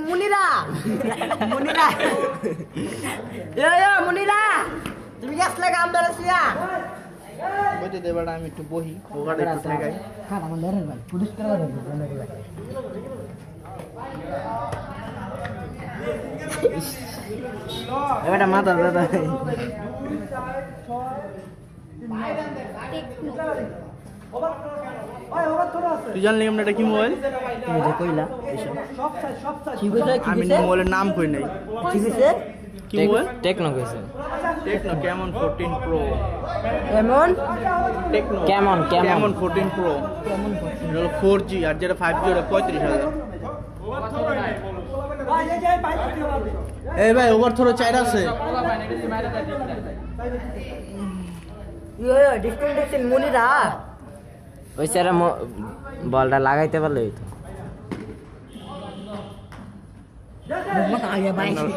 মুনিরা মুনিরা তুমি আসলে কাম ধরেছিলা বইতে দেবাটা আমি একটু বহি ওগাটা একটু ঠেকাই হ্যাঁ আমার লেরেন ভাই পুলিশ করে এবারে মাথা দাদা তুই জানলি আমরা এটা কি মোবাইল তুমি যে কইলা কি কইলা আমি মোবাইলের নাম কই নাই কি কইছে কি মোবাইল টেকনো কইছে টেকনো ক্যামন 14 প্রো এমন টেকনো ক্যামন 14 প্রো এটা হলো 4G আর যেটা 5G ওটা 35,000 এই ভাই ওভার থ্রো চাইর আছে ডিসটেন্স মুনিরা ওই স্যার বলটা লাগাইতে পারলে হইতো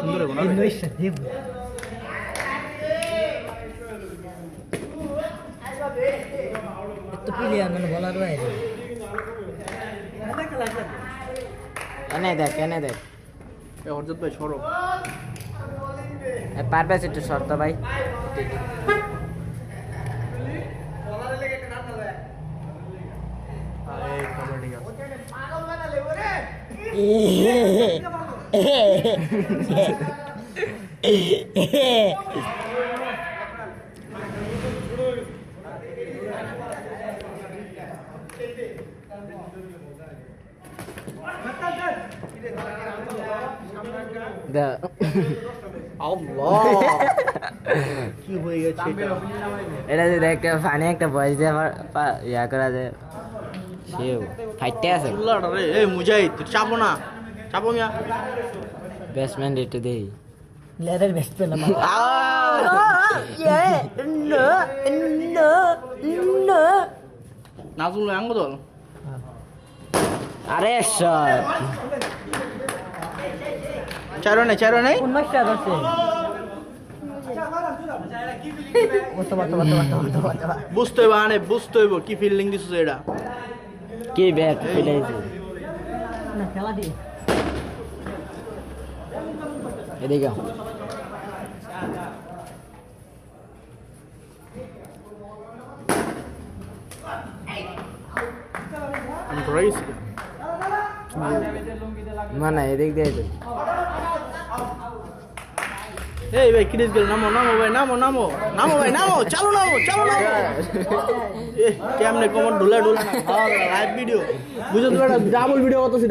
সুন্দর হবে না তো প্লেয়ার মানে বলার বাইরে এনে দেখ এ হরজত ভাই সরো পারবে একটু শর্ত ভাই এই কমেডি আল্লাহ কি হয়ে গেছে এটা যদি একটা ফানি একটা বয়স দিয়ে ইয়া করা যায় সেও ফাইটে আছে আল্লাহটা রে এই মুজাহিদ চাপো না চাপো মিয়া ব্যাটসম্যান একটু দেই লেরের বেস্ট পেলাম নাজুল আঙ্গ দল আরে শট চারো নাই কোন মাস্টার আছে বুঝতে হইব আনে বুঝতে হইব কি ফিল্ডিং দিছিস এটা কি ব্যাট ফিলাইছে না খেলা দি এদিকে আমি ধরাইছি মানে এদিক দিয়ে এই ভাই ক্রিস গেল নামো ভাই নামো চালো নামো এ কেমনে কমন ঢুলা না লাইভ ভিডিও বুঝছো তো এটা ডাবল ভিডিও হতেছে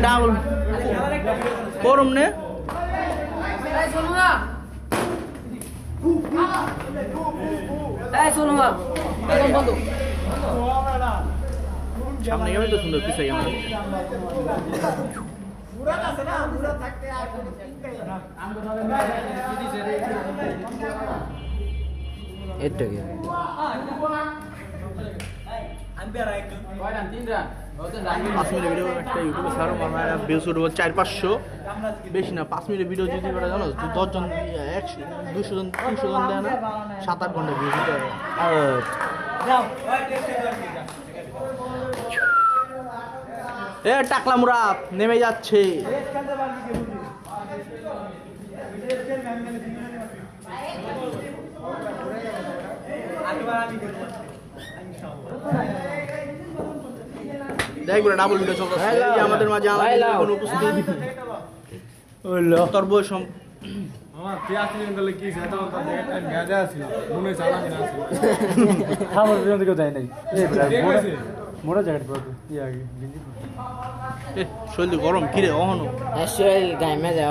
ডাবল করম নে সামনে গেলে তো সুন্দর পিছাই আমরা একটু কি 5 মিনিট ভিডিও একটা ইউটিউবে ছাড়ো আমার ভিউজ উঠবে 400-500 বেশি না 5 মিনিট ভিডিও যদি করে জানো 10 জন 100 200 জন 300 জন দেয় না 7-8 ঘন্টা ভিউজ দিতে হবে এ টাকলা মুরাদ নেমে যাচ্ছে দেখ বলে ডাবল ভিডিও চলতেছে এই আমাদের মাঝে কোনো উপস্থিত হলো তোর বয়স আমার 83 গেলে কি সেটা তো গাজা আছে মনে চালানি না আছে খাবার পর্যন্ত কেউ যায় নাই মোড়া জ্যাকেট পরবে কি আগে এ শরীর গরম কি রে অহনো শরীর গাইমে যায়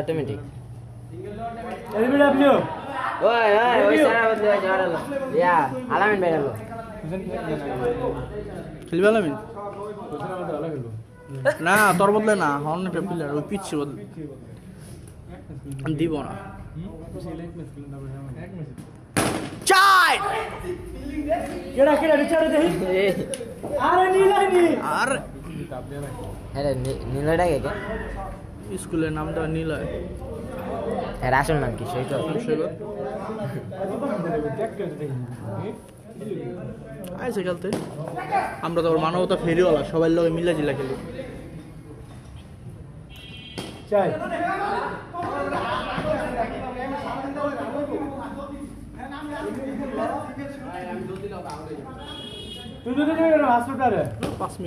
অটোমেটিক এলবি ডাব্লিউ ওই সারা বদলে যাওয়ালো ইয়া আলামিন ভাই গেল খেলবে আলামিন না তোর বদলে না হর্ন প্লেয়ার ওই পিচ্ছি বদলে দিব না চাই কেডা বিচারে দেই আরে নীলানি আর আরে নীলটা কে স্কুলের নামটা নীলয় এর আসল নাম কি সৈকত আইসে খেলতে আমরা তো মানবতা ফেরিওয়ালা সবাই লগে মিলা জিলা খেলি চাই তুই যদি হাসপাতালে 5 মিনিট